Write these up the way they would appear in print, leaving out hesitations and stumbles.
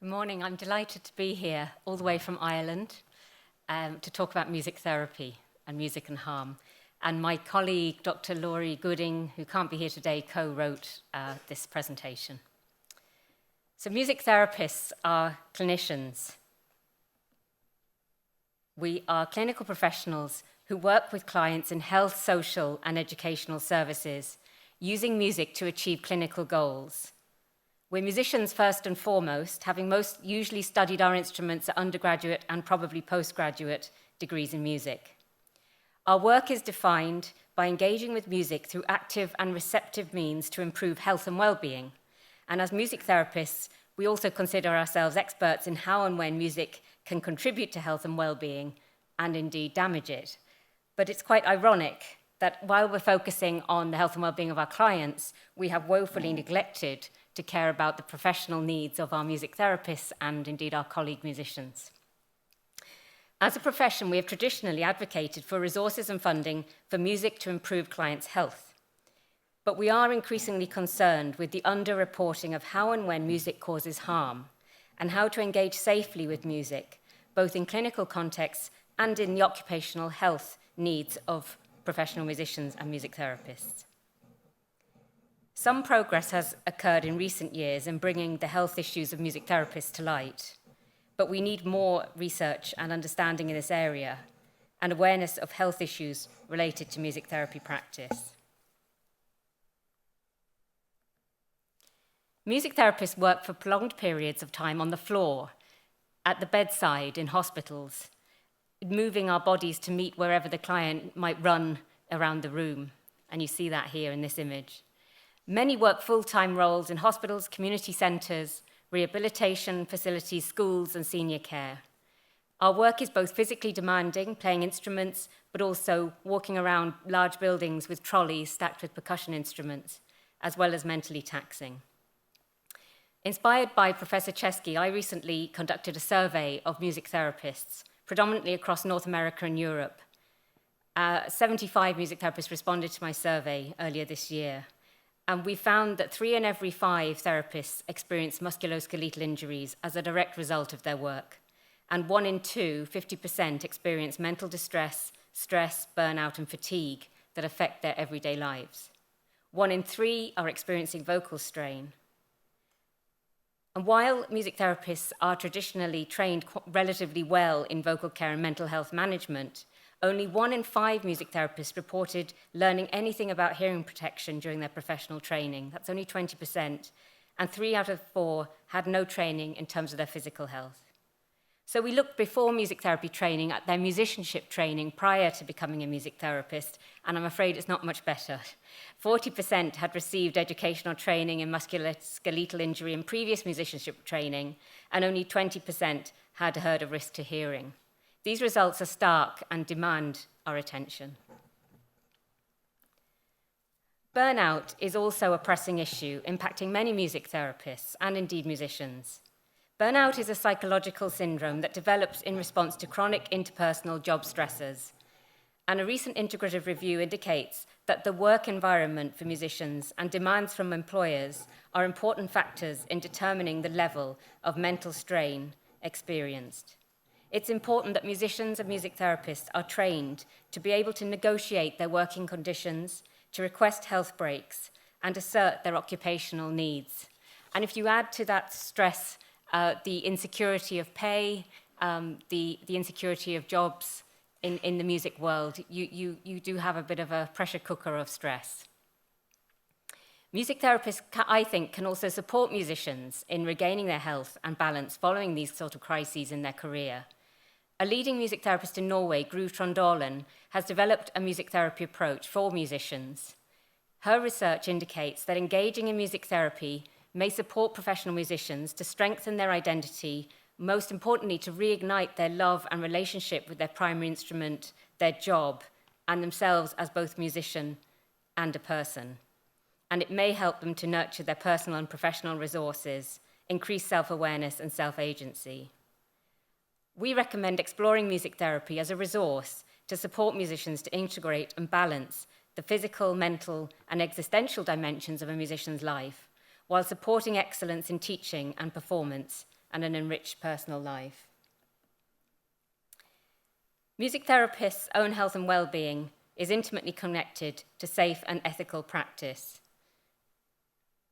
Good morning. I'm delighted to be here all the way from Ireland to talk about music therapy and music and harm. And my colleague, Dr. Hilary Gooding, who can't be here today, co-wrote this presentation. So music therapists are clinicians. We are clinical professionals who work with clients in health, social, and educational services, using music to achieve clinical goals. We're musicians first and foremost, having most usually studied our instruments at undergraduate and probably postgraduate degrees in music. Our work is defined by engaging with music through active and receptive means to improve health and well-being. And as music therapists, we also consider ourselves experts in how and when music can contribute to health and well-being and indeed damage it. But it's quite ironic that while we're focusing on the health and well-being of our clients, we have woefully neglected to care about the professional needs of our music therapists and indeed our colleague musicians. As a profession, we have traditionally advocated for resources and funding for music to improve clients' health. But we are increasingly concerned with the underreporting of how and when music causes harm and how to engage safely with music, both in clinical contexts and in the occupational health needs of professional musicians and music therapists. Some progress has occurred in recent years in bringing the health issues of music therapists to light, but we need more research and understanding in this area and awareness of health issues related to music therapy practice. Music therapists work for prolonged periods of time on the floor, at the bedside, in hospitals, moving our bodies to meet wherever the client might run around the room, and you see that here in this image. Many work full-time roles in hospitals, community centres, rehabilitation facilities, schools, and senior care. Our work is both physically demanding, playing instruments, but also walking around large buildings with trolleys stacked with percussion instruments, as well as mentally taxing. Inspired by Professor Chesky, I recently conducted a survey of music therapists, predominantly across North America and Europe. 75 music therapists responded to my survey earlier this year. And we found that 3 in every 5 therapists experience musculoskeletal injuries as a direct result of their work. And 1 in 2, 50%, experience mental distress, stress, burnout, and fatigue that affect their everyday lives. 1 in 3 are experiencing vocal strain. And while music therapists are traditionally trained relatively well in vocal care and mental health management, only 1 in 5 music therapists reported learning anything about hearing protection during their professional training. That's only 20%. And 3 out of 4 had no training in terms of their physical health. So we looked before music therapy training at their musicianship training prior to becoming a music therapist, and I'm afraid it's not much better. 40% had received educational training in musculoskeletal injury in previous musicianship training, and only 20% had heard of risk to hearing. These results are stark and demand our attention. Burnout is also a pressing issue impacting many music therapists and indeed musicians. Burnout is a psychological syndrome that develops in response to chronic interpersonal job stressors. And a recent integrative review indicates that the work environment for musicians and demands from employers are important factors in determining the level of mental strain experienced. It's important that musicians and music therapists are trained to be able to negotiate their working conditions, to request health breaks, and assert their occupational needs. And if you add to that stress the insecurity of pay, the insecurity of jobs in the music world, you do have a bit of a pressure cooker of stress. Music therapists, I think, can also support musicians in regaining their health and balance following these sort of crises in their career. A leading music therapist in Norway, Gru Trondalen, has developed a music therapy approach for musicians. Her research indicates that engaging in music therapy may support professional musicians to strengthen their identity, most importantly, to reignite their love and relationship with their primary instrument, their job, and themselves as both musician and a person. And it may help them to nurture their personal and professional resources, increase self-awareness and self-agency. We recommend exploring music therapy as a resource to support musicians to integrate and balance the physical, mental, and existential dimensions of a musician's life, while supporting excellence in teaching and performance and an enriched personal life. Music therapists' own health and well-being is intimately connected to safe and ethical practice.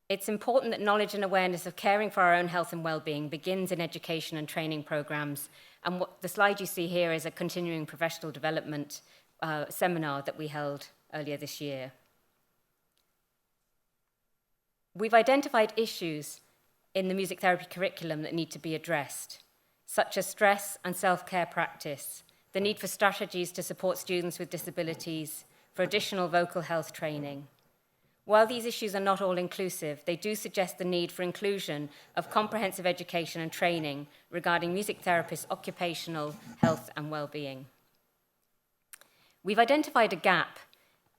It's important that knowledge and awareness of caring for our own health and well-being begins in education and training programs. And what the slide you see here is a continuing professional development seminar that we held earlier this year. We've identified issues in the music therapy curriculum that need to be addressed, such as stress and self-care practice, the need for strategies to support students with disabilities, for additional vocal health training. While these issues are not all inclusive, they do suggest the need for inclusion of comprehensive education and training regarding music therapists' occupational health and well-being. We've identified a gap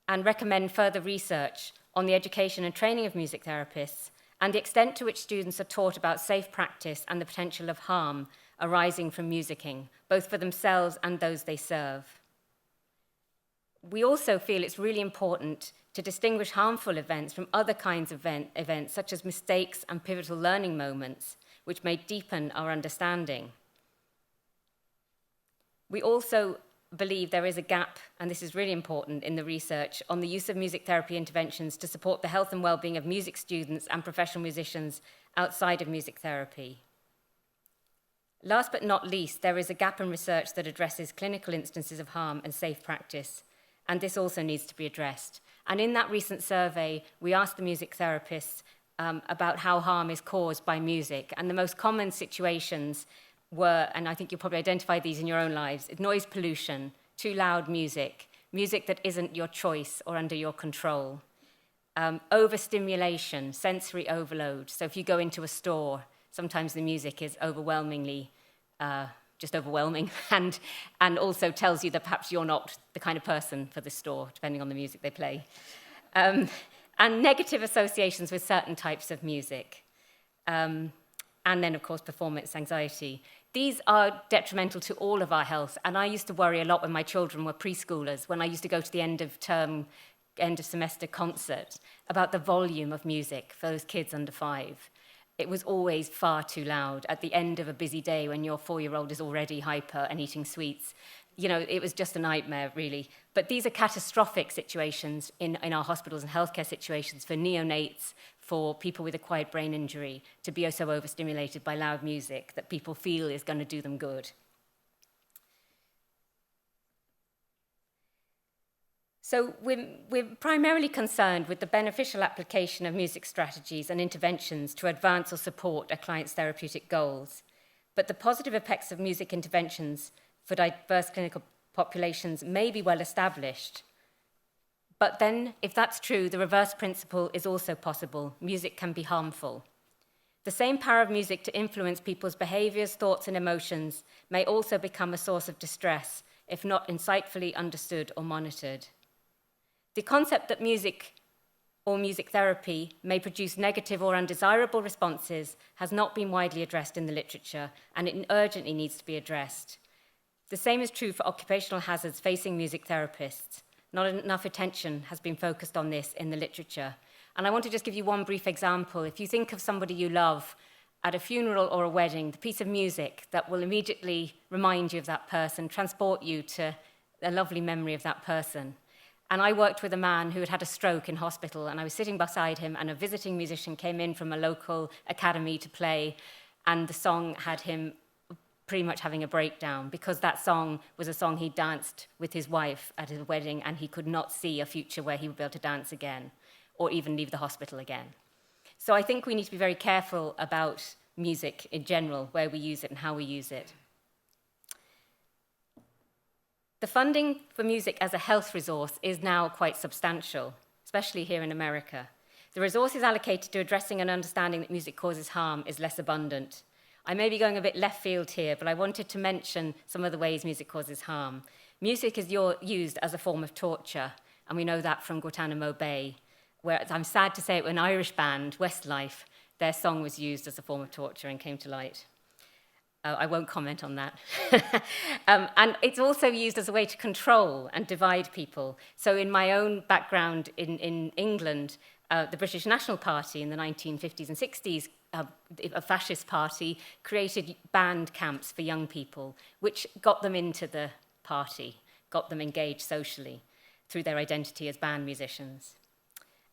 and recommend further research on the education and training of music therapists and the extent to which students are taught about safe practice and the potential of harm arising from musicking, both for themselves and those they serve. We also feel it's really important to distinguish harmful events from other kinds of events, such as mistakes and pivotal learning moments, which may deepen our understanding. We also believe there is a gap, and this is really important in the research, on the use of music therapy interventions to support the health and well-being of music students and professional musicians outside of music therapy. Last but not least, there is a gap in research that addresses clinical instances of harm and safe practice, and this also needs to be addressed. And in that recent survey, we asked the music therapists about how harm is caused by music, and the most common situations were, and I think you'll probably identify these in your own lives, noise pollution, too loud music, music that isn't your choice or under your control, overstimulation, sensory overload. So if you go into a store, sometimes the music is overwhelmingly just overwhelming and also tells you that perhaps you're not the kind of person for the store, depending on the music they play. And negative associations with certain types of music. And then, of course, performance anxiety. These are detrimental to all of our health. And I used to worry a lot when my children were preschoolers, when I used to go to the end of semester concert, about the volume of music for those kids under 5. It was always far too loud at the end of a busy day when your 4-year-old is already hyper and eating sweets. You know, it was just a nightmare, really. But these are catastrophic situations in our hospitals and healthcare situations for neonates, for people with acquired brain injury, to be so overstimulated by loud music that people feel is going to do them good. So we're primarily concerned with the beneficial application of music strategies and interventions to advance or support a client's therapeutic goals. But the positive effects of music interventions for diverse clinical populations may be well established. But then, if that's true, the reverse principle is also possible. Music can be harmful. The same power of music to influence people's behaviors, thoughts, and emotions may also become a source of distress if not insightfully understood or monitored. The concept that music or music therapy may produce negative or undesirable responses has not been widely addressed in the literature, and it urgently needs to be addressed. The same is true for occupational hazards facing music therapists. Not enough attention has been focused on this in the literature. And I want to just give you one brief example. If you think of somebody you love at a funeral or a wedding, the piece of music that will immediately remind you of that person, transport you to a lovely memory of that person. And I worked with a man who had had a stroke in hospital, and I was sitting beside him, and a visiting musician came in from a local academy to play, and the song had him pretty much having a breakdown, because that song was a song he danced with his wife at his wedding, and he could not see a future where he would be able to dance again, or even leave the hospital again. So I think we need to be very careful about music in general, where we use it and how we use it. The funding for music as a health resource is now quite substantial, especially here in America. The resources allocated to addressing and understanding that music causes harm is less abundant. I may be going a bit left field here, but I wanted to mention some of the ways music causes harm. Music is used as a form of torture, and we know that from Guantanamo Bay, where I'm sad to say it, an Irish band, Westlife, their song was used as a form of torture and came to light. I won't comment on that. And it's also used as a way to control and divide people. So in my own background in England, the British National Party in the 1950s and 60s a fascist party, created band camps for young people, which got them into the party, got them engaged socially through their identity as band musicians.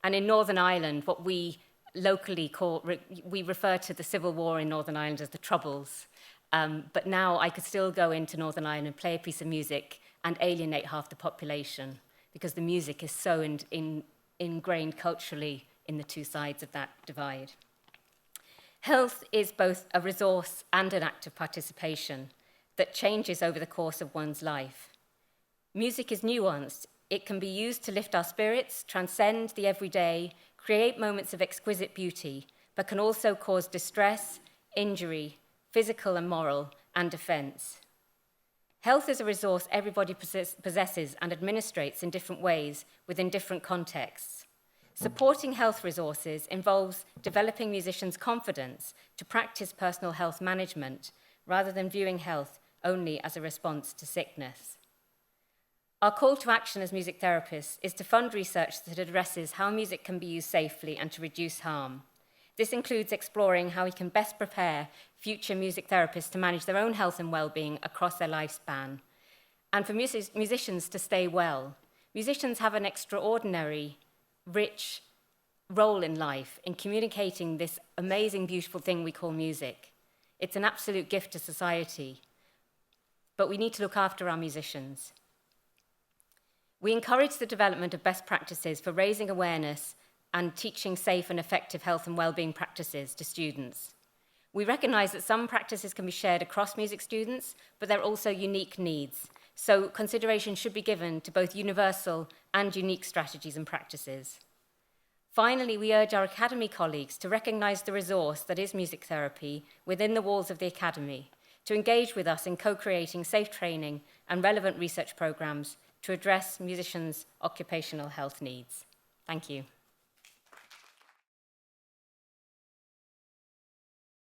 And in Northern Ireland, what we locally call, we refer to the civil war in Northern Ireland as the Troubles. But now I could still go into Northern Ireland and play a piece of music and alienate half the population, because the music is so ingrained culturally in the two sides of that divide. Health is both a resource and an act of participation that changes over the course of one's life. Music is nuanced. It can be used to lift our spirits, transcend the everyday, create moments of exquisite beauty, but can also cause distress, injury, physical and moral, and offence. Health is a resource everybody possesses and administrates in different ways within different contexts. Supporting health resources involves developing musicians' confidence to practice personal health management rather than viewing health only as a response to sickness. Our call to action as music therapists is to fund research that addresses how music can be used safely and to reduce harm. This includes exploring how we can best prepare future music therapists to manage their own health and well-being across their lifespan, and for musicians to stay well. Musicians have an extraordinary, rich role in life in communicating this amazing, beautiful thing we call music. It's an absolute gift to society, but we need to look after our musicians. We encourage the development of best practices for raising awareness and teaching safe and effective health and well-being practices to students. We recognise that some practices can be shared across music students, but there are also unique needs. So consideration should be given to both universal and unique strategies and practices. Finally, we urge our Academy colleagues to recognise the resource that is music therapy within the walls of the Academy, to engage with us in co-creating safe training and relevant research programmes to address musicians' occupational health needs. Thank you.